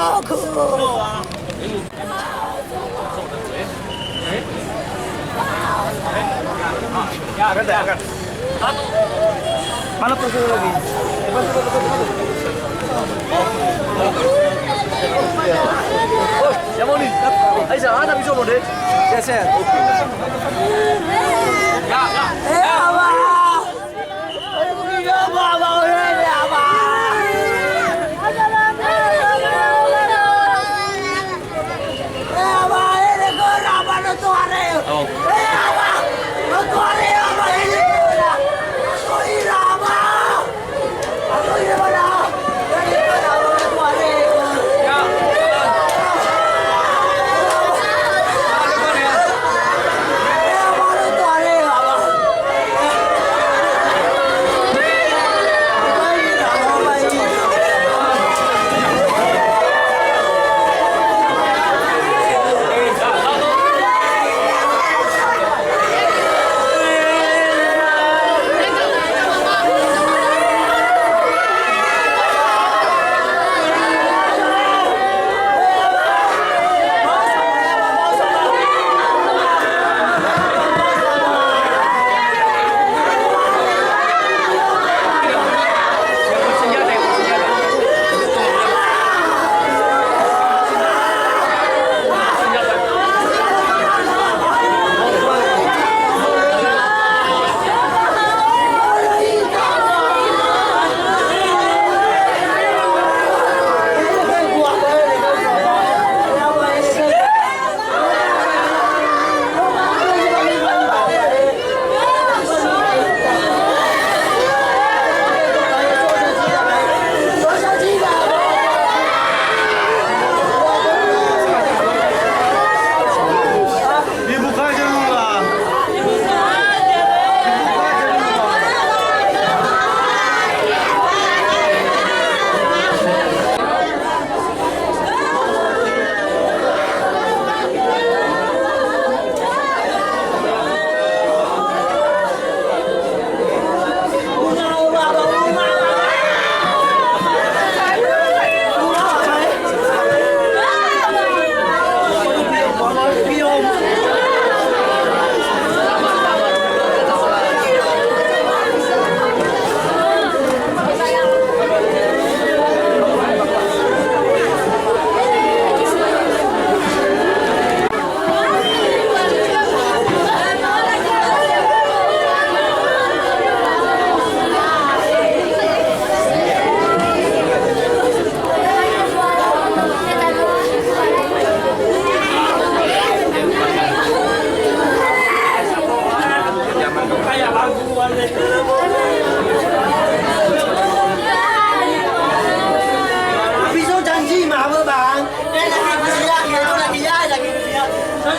Ya, agad. Mana po sila lagi? Oh, siamo lì. Hai già, ada bisogno di? Yes, sir. Ya.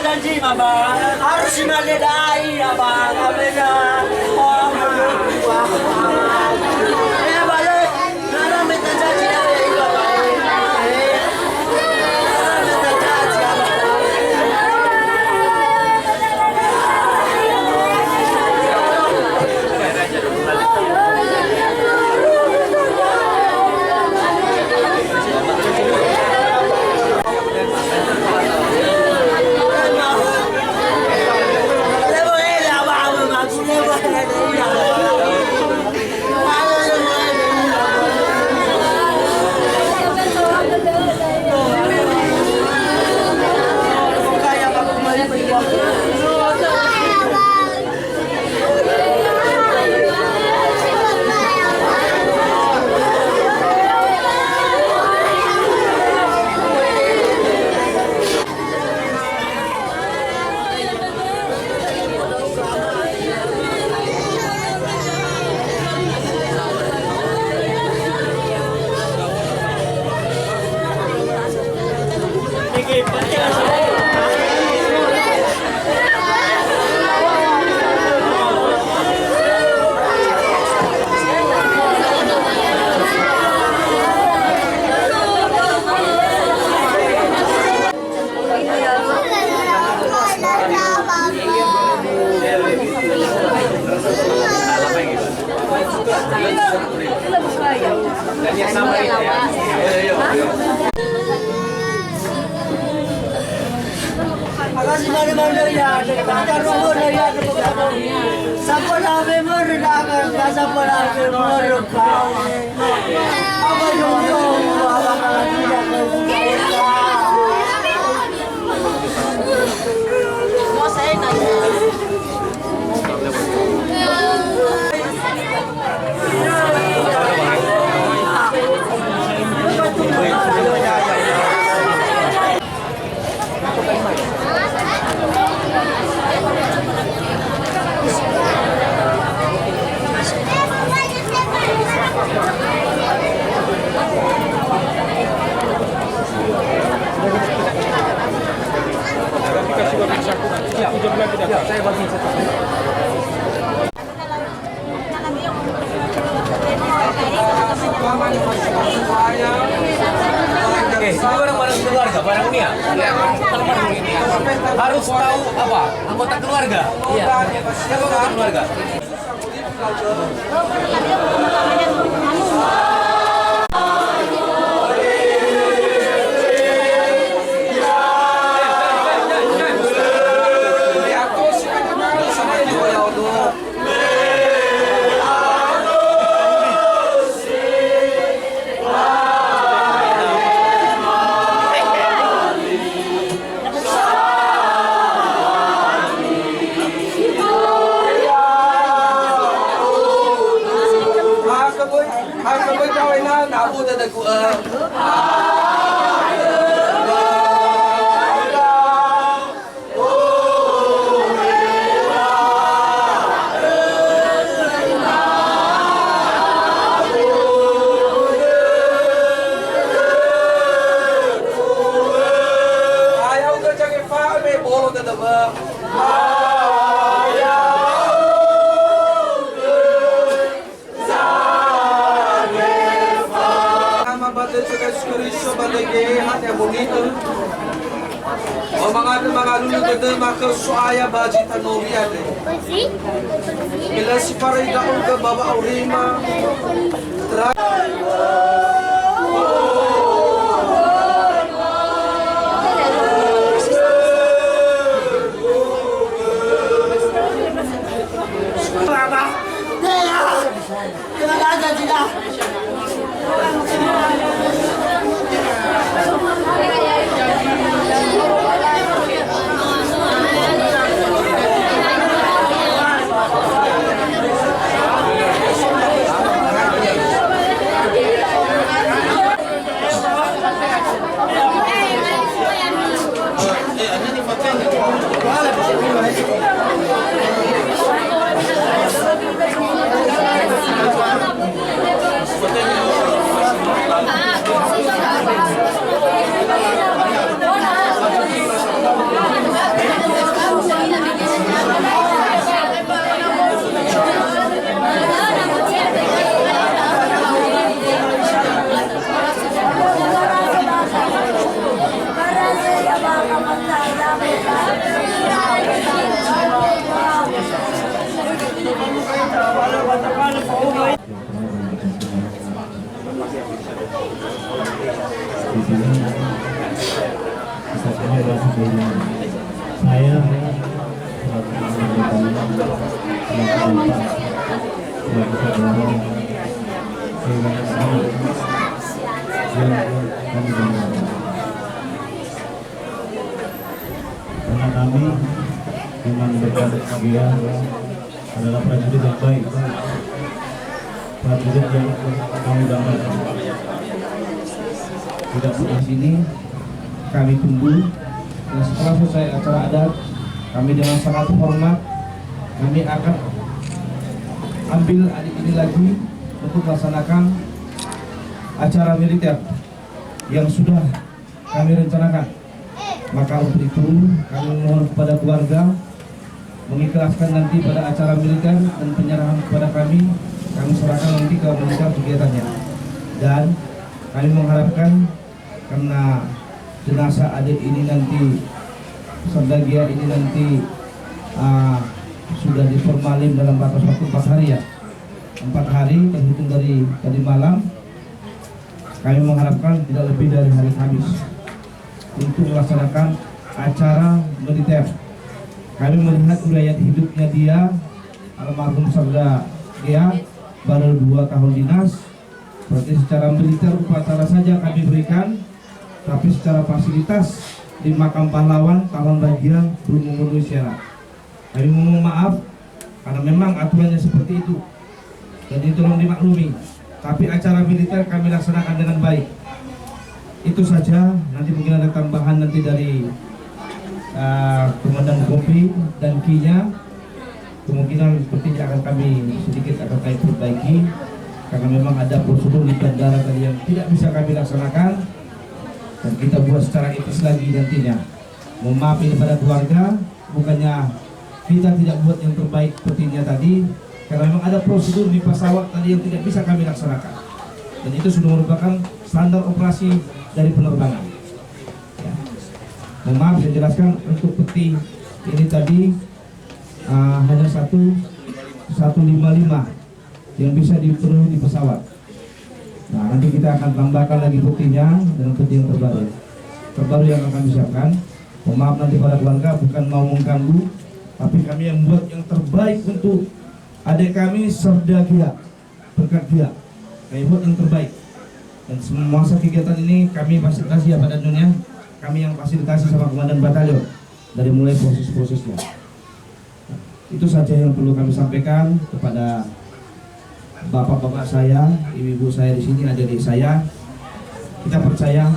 Janji mama harus meledai abang abangnya balik nara minta janji dari bapak minta janji namin meredakan rasa namin merekam. Apa dong apa tidak kesukaan. Mau saya nanya. Saya bagi Oke, ini barang-barang keluarga, barang ini ya? Harus tahu apa? Anggota keluarga? Iya. Siapa anggota keluarga? mga lulugod na makasuaya baji tanorian. Bila si paray daon ka baba aurima. Saya karena kami dengan berkat dia adalah prajurit yang baik, prajurit yang kami damaikan. Tidak di sini kami tunggu, dan setelah selesai acara adat, kami dengan sangat hormat kami akan ambil adik ini lagi untuk melaksanakan acara militer yang sudah kami rencanakan. Maka untuk itu kami mohon kepada keluarga mengikhlaskan nanti pada acara militer dan penyerahan kepada kami serahkan nanti ke militer kegiatannya. Dan kami mengharapkan karena jenazah adik ini nanti, Sardagia ini nanti sudah diformalin dalam batas waktu 4 hari ya, 4 hari terhitung dari tadi malam. Kami mengharapkan tidak lebih dari hari Kamis untuk melaksanakan acara militer. Kami melihat riwayat hidupnya dia almarhum Sabda Gia baru 2 tahun dinas. Berarti secara militer upacara saja kami berikan, tapi secara fasilitas di makam pahlawan tahun bagian belum memenuhi syarat. Kami mohon maaf karena memang aturannya seperti itu, jadi tolong dimaklumi. Tapi acara militer kami laksanakan dengan baik. Itu saja. Nanti mungkin ada tambahan nanti dari Komandan Kompi dan Kinya. Kemungkinan sepertinya akan kami sedikit akan kami perbaiki karena memang ada prosedur di bandara tadi yang tidak bisa kami laksanakan dan kita buat secara etis lagi nantinya. Mohon maaf ini pada keluarga, bukannya kita tidak buat yang terbaik sepertinya tadi, karena memang ada prosedur di pesawat tadi yang tidak bisa kami laksanakan dan itu sudah merupakan standar operasi dari penerbangan ya. Mohon maaf saya jelaskan untuk peti ini tadi hanya 155 yang bisa dipenuhi di pesawat. Nah nanti kita akan tambahkan lagi petinya dengan peti yang terbaru yang akan kami siapkan. Mohon maaf nanti para keluarga, bukan mau mengganggu, tapi kami yang buat yang terbaik untuk adik kami Sabda Gia, berkat dia kami buat yang terbaik. Dan semua masa kegiatan ini kami fasilitasi ya pada dunia, kami yang fasilitasi sama komandan batalion dari mulai proses-prosesnya. Nah, itu saja yang perlu kami sampaikan kepada bapak-bapak saya, ibu-ibu saya di sini, adik-adik saya. Kita percaya,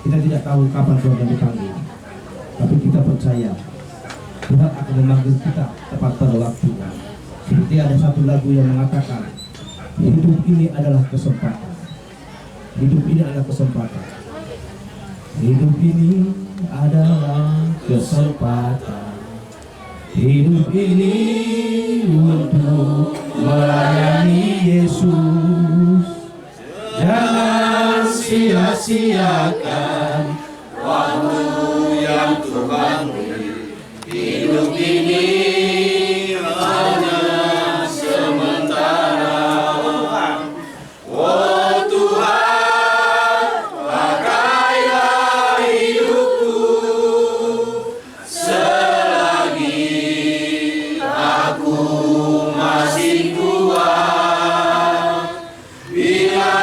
kita tidak tahu kapan Tuhan dipanggil, tapi kita percaya Tuhan akan memanggil kita tepat pada waktunya. Seperti ada satu lagu yang mengatakan, hidup ini adalah kesempatan. Hidup ini adalah kesempatan. Hidup ini adalah kesempatan. Hidup ini untuk melayani Yesus. Jangan sia-siakan waktu yang Tuhan beri. Hidup ini hanya sementara. Oh Tuhan, pakailah hidupku selagi aku masih kuat. Bila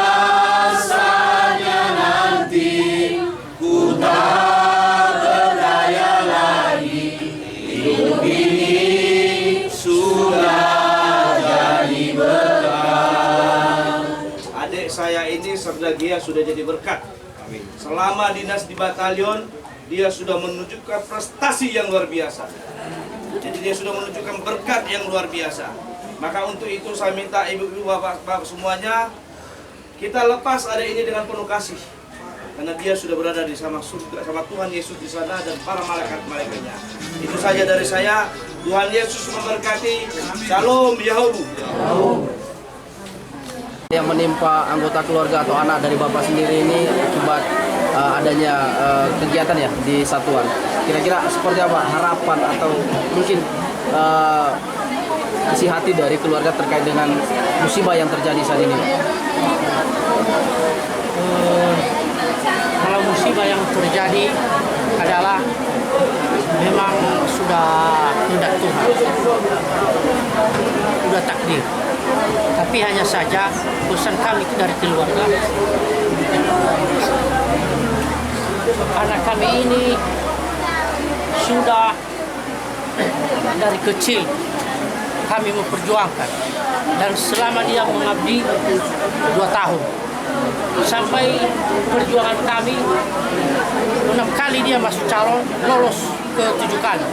saatnya nanti ku tak berdaya lagi, hidup ini sudah jadi berkat. Adik saya ini Sabda Gia sudah jadi berkat. Selama dinas di batalion, dia sudah menunjukkan prestasi yang luar biasa. Jadi dia sudah menunjukkan berkat yang luar biasa. Maka untuk itu saya minta ibu-ibu, bapak-bapak semuanya, kita lepas adik ini dengan penuh kasih. Karena dia sudah berada di sama surga, sama Tuhan Yesus di sana dan para malaikat-malaikatnya. Itu saja dari saya. Tuhan Yesus memberkati. Shalom Yahoo. Yang menimpa anggota keluarga atau anak dari bapak sendiri ini akibat adanya kegiatan ya di satuan. Kira-kira seperti apa harapan atau mungkin isi hati dari keluarga terkait dengan musibah yang terjadi saat ini? Kalau musibah yang terjadi adalah memang sudah kehendak Tuhan, sudah takdir. Tapi hanya saja pesan kami itu dari keluarga. Anak kami ini sudah dari kecil kami memperjuangkan, dan selama dia mengabdi 2 tahun sampai perjuangan kami 6 kali dia masuk calon, lolos ke 7 kali.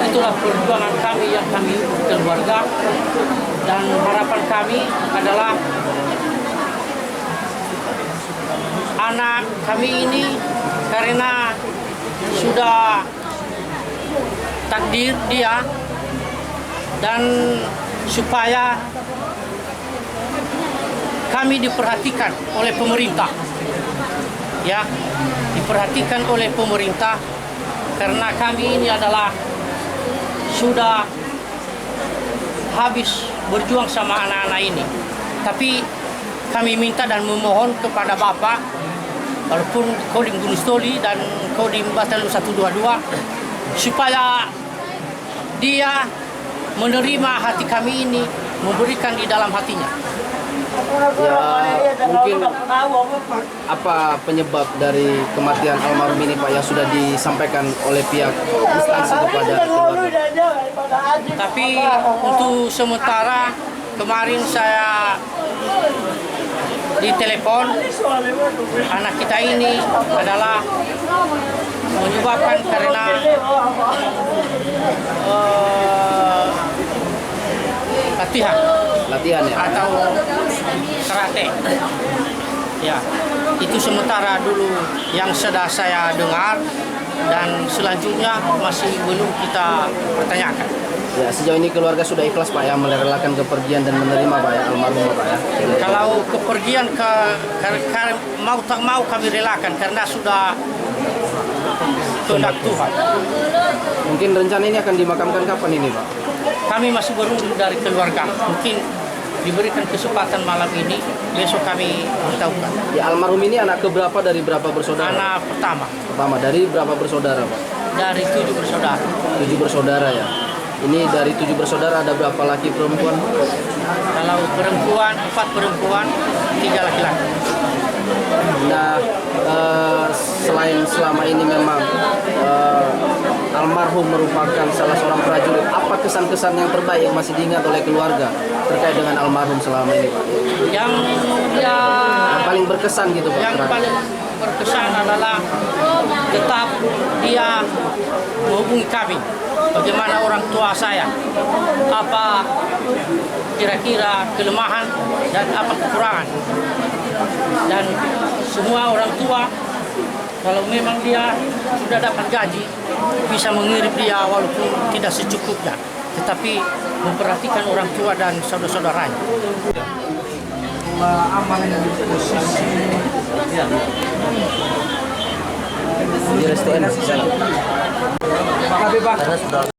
Itulah perjuangan kami yang kami keluarga, dan harapan kami adalah anak kami ini karena sudah takdir dia, dan supaya kami diperhatikan oleh pemerintah, ya, diperhatikan oleh pemerintah, karena kami ini adalah sudah habis berjuang sama anak-anak ini. Tapi kami minta dan memohon kepada Bapak, walaupun Kodim Gunung Stoli dan Kodim Batalion 122, supaya dia menerima hati kami ini, memberikan di dalam hatinya. Ya, mungkin apa penyebab dari kematian almarhum ini Pak yang sudah disampaikan oleh pihak instansi kepada keluarga? Tapi untuk sementara kemarin saya ditelepon, anak kita ini adalah menyebabkan karena Latihan ya? atau karate. Ya, itu sementara dulu yang sudah saya dengar, dan selanjutnya masih belum kita pertanyakan. Ya, sejauh ini keluarga sudah ikhlas Pak ya merelakan kepergian dan menerima Pak ya almarhum Pak ya. Kalau kepergian mau tak mau kami relakan karena sudah kehendak Tuhan. Mungkin rencana ini akan dimakamkan kapan ini Pak? Kami masih menunggu dari keluarga. Mungkin diberikan kesempatan malam ini, besok kami beritahukan. Ya, almarhum ini anak keberapa dari berapa bersaudara? Anak pertama Dari berapa bersaudara Pak? dari 7 bersaudara. 7 bersaudara ya. Ini dari 7 bersaudara ada berapa laki perempuan? Kalau perempuan 4 perempuan, 3 laki-laki. Nah, selain selama ini memang almarhum merupakan salah seorang prajurit, apa kesan-kesan yang terbaik yang masih diingat oleh keluarga terkait dengan almarhum selama ini Pak? Yang Paling berkesan gitu Pak? yang paling berkesan adalah tetap dia menghubungi kami. Bagaimana orang tua saya, apa kira-kira kelemahan dan apa kekurangan. Dan semua orang tua, kalau memang dia sudah dapat gaji, bisa mengirim dia walaupun tidak secukupnya, tetapi memperhatikan orang tua dan saudara-saudaranya. Aman di posisi Di restoran. Makasih Pak.